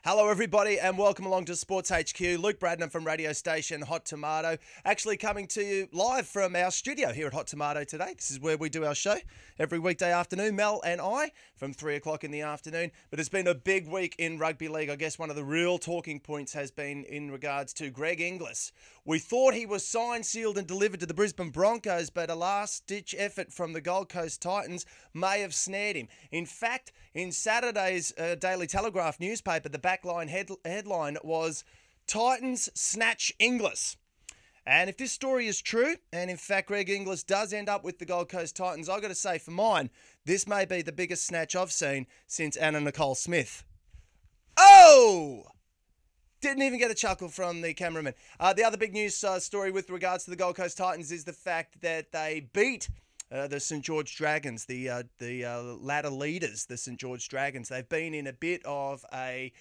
Hello everybody and welcome along to Sports HQ. Luke Bradnam from radio station Hot Tomato, actually coming to you live from our studio here at Hot Tomato today. This is where we do our show every weekday afternoon, Mel and I, from 3 o'clock in the afternoon. But it's been a big week in rugby league. I guess one of the real talking points has been in regards to Greg Inglis. We thought he was signed, sealed and delivered to the Brisbane Broncos, but a last-ditch effort from the Gold Coast Titans may have snared him. In fact, in Saturday's Daily Telegraph newspaper, the backline headline was Titans snatch Inglis. And if this story is true, and in fact Greg Inglis does end up with the Gold Coast Titans, I've got to say for mine, this may be the biggest snatch I've seen since Anna Nicole Smith. Oh! Didn't even get a chuckle from the cameraman. The other big news story with regards to the Gold Coast Titans is the fact that they beat the St George Dragons, the ladder leaders, the St George Dragons. They've been in a bit of a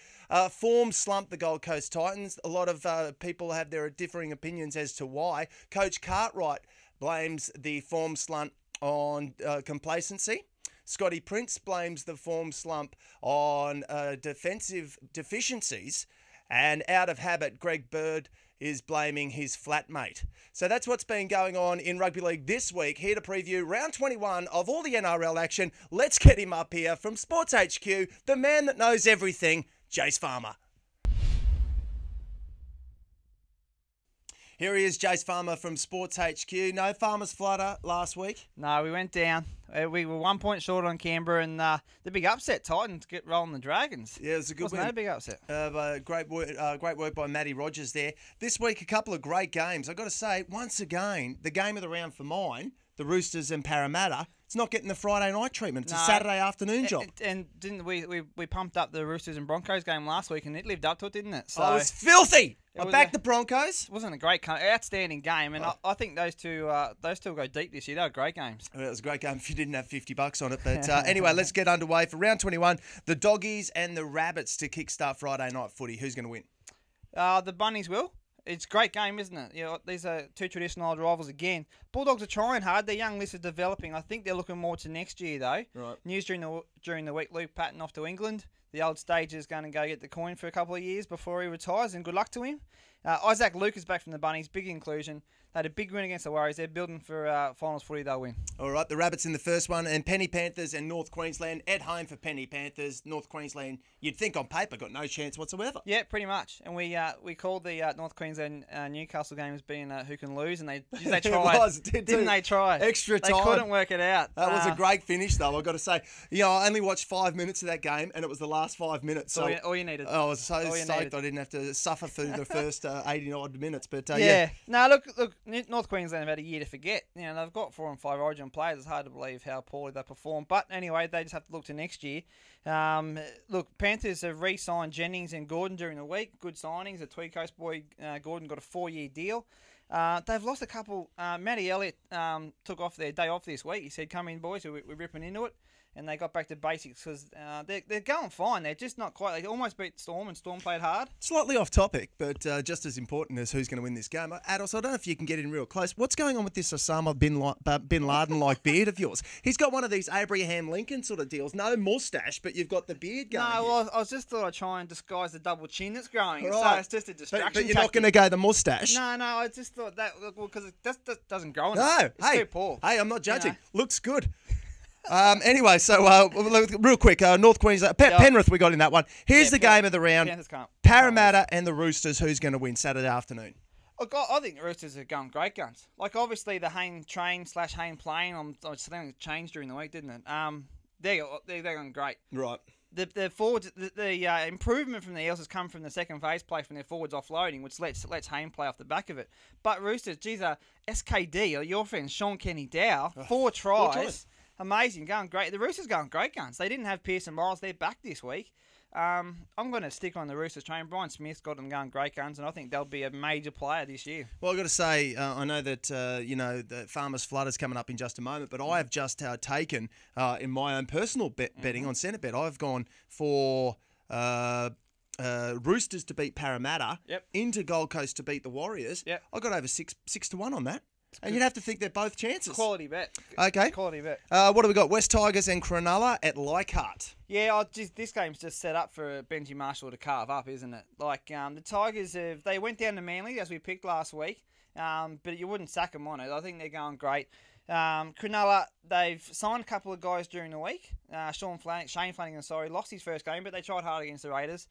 form slump, the Gold Coast Titans. A lot of people have their differing opinions as to why. Coach Cartwright blames the form slump on complacency. Scotty Prince blames the form slump on defensive deficiencies. And out of habit, Greg Bird is blaming his flatmate. So that's what's been going on in rugby league this week. Here to preview round 21 of all the NRL action. Let's get him up here from Sports HQ, the man that knows everything, Jace Farmer. Here he is, Jace Farmer from Sports HQ. No Farmer's flutter last week? No, we went down. We were 1 point short on Canberra, and the big upset, Titans get rolling the Dragons. Yeah, it was a good win. No big upset. Great work by Matty Rogers there. This week, a couple of great games. I've got to say, once again, the game of the round for mine, the Roosters and Parramatta, it's not getting the Friday night treatment. It's a Saturday afternoon job. And didn't we pumped up the Roosters and Broncos game last week, and it lived up to it, didn't it? So it was filthy. I backed the Broncos. It wasn't a great, outstanding game, and I think those two will go deep this year. They were great games. Well, it was a great game if you didn't have $50 on it. But anyway, let's get underway for round 21. The Doggies and the Rabbits to kickstart Friday night footy. Who's going to win? The Bunnies will. It's a great game, isn't it? You know, these are two traditional old rivals again. Bulldogs are trying hard. Their young list is developing. I think they're looking more to next year, though. Right. News during the week, Luke Patton off to England. The old stage is going to go get the coin for a couple of years before he retires, and good luck to him. Isaac Luke is back from the Bunnies. Big inclusion. They had a big win against the Warriors. They're building for finals footy. They'll win. All right, the Rabbits in the first one, and Penny Panthers and North Queensland at home for Penny Panthers. North Queensland, you'd think on paper, got no chance whatsoever. Yeah, pretty much. And we called the North Queensland Newcastle game as being who can lose, and they tried. Didn't they try? Extra time. They couldn't work it out. That was a great finish, though. I've got to say, I only watched 5 minutes of that game, and it was the last 5 minutes. So all you needed. I was so stoked I didn't have to suffer through the first 80-odd minutes. But yeah. No, look, North Queensland have had a year to forget. You know, they've got 4 and 5 Origin players. It's hard to believe how poorly they perform. But anyway, they just have to look to next year. Look, Panthers have re-signed Jennings and Gordon during the week. Good signings. The Tweed Coast boy Gordon got a 4-year deal. They've lost a couple. Matty Elliott took off their day off this week. He said, "Come in, boys. We're ripping into it." And they got back to basics because they're going fine. They're just not quite. They almost beat Storm, and Storm played hard. Slightly off topic, but just as important as who's going to win this game. Ados, I don't know if you can get in real close. What's going on with this Osama bin Laden-like beard of yours? He's got one of these Abraham Lincoln sort of deals. No mustache, but you've got the beard going. No, well, I just thought I'd try and disguise the double chin that's growing. Right. So it's just a distraction. But you're not going to go the mustache? No, I just thought that, because it just doesn't grow enough. No, it's too poor. Hey, I'm not judging. Looks good. Anyway, so real quick, North Queensland, Penrith we got in that one. Here's the game of the round. Parramatta and the Roosters, who's going to win Saturday afternoon? Look, I think the Roosters are going great guns. Like, obviously, the Hayne train / Hayne plane, something changed during the week, didn't it? They're going great. Right. The forwards, the improvement from the Eels has come from the second phase play from their forwards offloading, which lets Hayne play off the back of it. But Roosters, geez, SKD, or your friend Sean Kenny Dow, 4 tries. Amazing, going great. The Roosters going great guns. They didn't have Pearson Morris. They're back this week. I'm going to stick on the Roosters train. Brian Smith's got them going great guns, and I think they'll be a major player this year. Well, I've got to say, I know that, the Farmers Flood is coming up in just a moment, but I have just taken, in my own personal betting on Centre Bet, I've gone for Roosters to beat Parramatta, into Gold Coast to beat the Warriors. Yep. I got over 6 to 1 on that. And you'd have to think they're both chances. Quality bet. Okay. Quality bet. What do we got? West Tigers and Cronulla at Leichhardt. Yeah, this game's just set up for Benji Marshall to carve up, isn't it? Like, the Tigers, they went down to Manly, as we picked last week, but you wouldn't sack them on it. I think they're going great. Cronulla, they've signed a couple of guys during the week. Shane Flanagan, lost his first game, but they tried hard against the Raiders.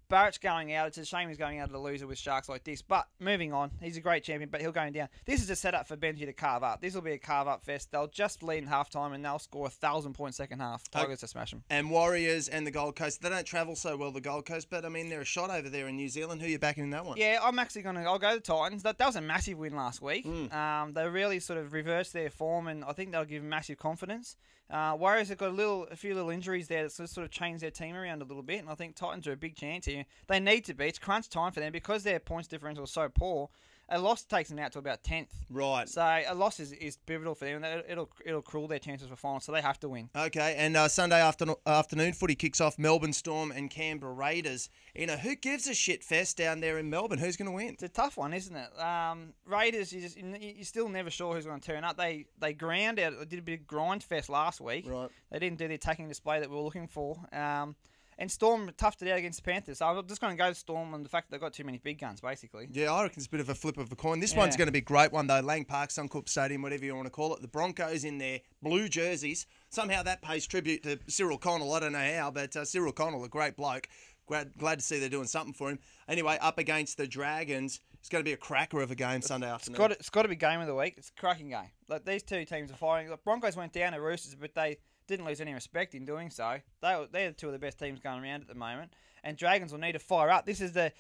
Barrett's going out. It's a shame he's going out of the loser with Sharks like this. But moving on, he's a great champion, but he'll go down. This is a setup for Benji to carve up. This will be a carve up fest. They'll just lead in halftime and they'll score 1,000 points second half. Tigers to smash them. And Warriors and the Gold Coast. They don't travel so well, the Gold Coast, but I mean they're a shot over there in New Zealand. Who are you backing in that one? Yeah, I'll go to the Titans. That was a massive win last week. They really sort of reversed their form, and I think they'll give massive confidence. Warriors have got a few little injuries there that sort of changed their team around a little bit, and I think Titans are a big chance here. They need to be. It's crunch time for them because their points differential is so poor. A loss takes them out to about 10th. Right. So a loss is pivotal for them. It'll cruel their chances for finals, so they have to win. Okay, and Sunday afternoon footy kicks off Melbourne Storm and Canberra Raiders in a who gives a shit fest down there in Melbourne. Who's going to win? It's a tough one, isn't it? Raiders, you're still never sure who's going to turn up. They ground out. They did a bit of grind fest last week. Right. They didn't do the attacking display that we were looking for. And Storm toughed it out against the Panthers. So I'm just going to go to Storm on the fact that they've got too many big guns, basically. Yeah, I reckon it's a bit of a flip of a coin. This one's going to be a great one, though. Lang Park, Suncorp Stadium, whatever you want to call it. The Broncos in their blue jerseys. Somehow that pays tribute to Cyril Connell. I don't know how, but Cyril Connell, a great bloke. Glad to see they're doing something for him. Anyway, up against the Dragons. It's going to be a cracker of a game Sunday afternoon. It's got to be game of the week. It's a cracking game. Like, these two teams are firing. The Broncos went down to Roosters, but they didn't lose any respect in doing so. They're two of the best teams going around at the moment. And Dragons will need to fire up. This is don't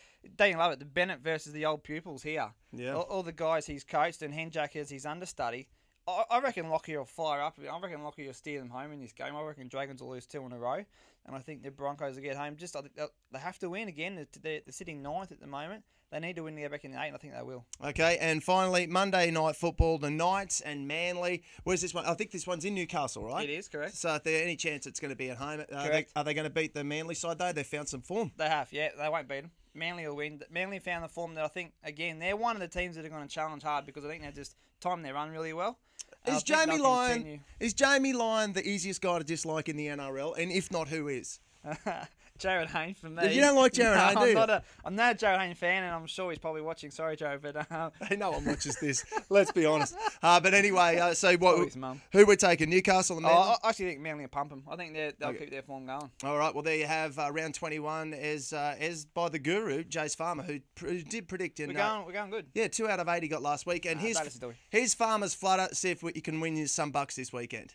you love it, the Bennett versus the old pupils here. Yeah. All the guys he's coached and Henjack as his understudy. I reckon Lockyer will fire up. I reckon Lockyer will steer them home in this game. I reckon Dragons will lose 2 in a row. And I think the Broncos will get home. I think they have to win again. They're sitting 9th at the moment. They need to win to get back in the 8, and I think they will. Okay, and finally, Monday Night Football, the Knights and Manly. Where's this one? I think this one's in Newcastle, right? It is, correct. So if there's any chance it's going to be at home, are they going to beat the Manly side, though? They've found some form. They have, yeah. They won't beat them. Manly will win. Manly found the form that I think, again, they're one of the teams that are going to challenge hard because I think they're just timing their run really well. Is Jamie Lyon the easiest guy to dislike in the NRL? And if not, who is? Jared Hayne for me. You don't like Jared Hayne, do you? I'm not a Jared Hayne fan, and I'm sure he's probably watching. Sorry, Joe, but hey, no one watches this. Let's be honest. But anyway, so what? His mum. Who we're taking? Newcastle and Manly. I actually think Manly will pump them. I think they'll keep their form going. All right. Well, there you have round 21 as by the guru Jace Farmer, who did predict in. We're going good. Yeah, 2 out of 8 he got last week, and his Farmer's flutter. See if you can win you some bucks this weekend.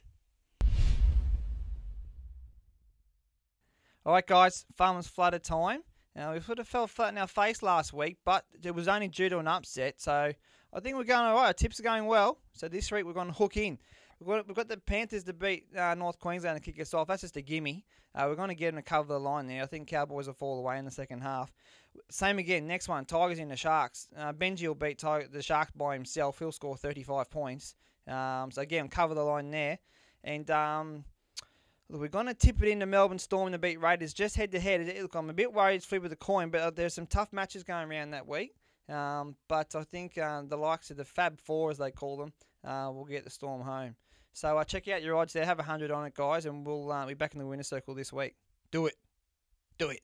All right, guys, Farmers Flutter time. Now, we sort of fell flat in our face last week, but it was only due to an upset, so I think we're going all right. Our tips are going well, so this week we're going to hook in. We've got the Panthers to beat North Queensland to kick us off. That's just a gimme. We're going to get them to cover the line there. I think Cowboys will fall away in the second half. Same again, next one, Tigers in the Sharks. Benji will beat the Sharks by himself. He'll score 35 points. So again, cover the line there. And look, we're going to tip it into Melbourne Storm to beat Raiders just head-to-head. Look, I'm a bit worried it's flip of the coin, but there's some tough matches going around that week. But I think the likes of the Fab Four, as they call them, will get the Storm home. So check out your odds there. Have 100 on it, guys, and we'll be back in the winner's circle this week. Do it. Do it.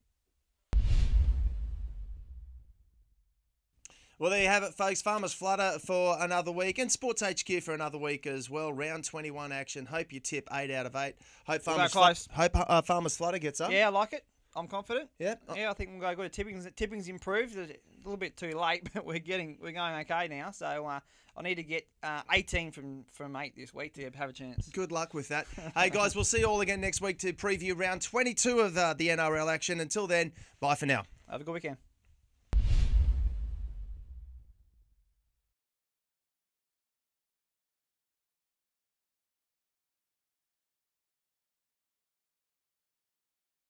Well, there you have it, folks. Farmers Flutter for another week and Sports HQ for another week as well. Round 21 action. Hope you tip 8 out of 8. Hope Farmers Flutter gets up. Yeah, I like it. I'm confident. Yeah. Yeah, I think we'll go good. Tipping's improved. A little bit too late, but we're going okay now. So I need to get 18 from 8 this week to have a chance. Good luck with that. Hey, guys, we'll see you all again next week to preview round 22 of the NRL action. Until then, bye for now. Have a good weekend.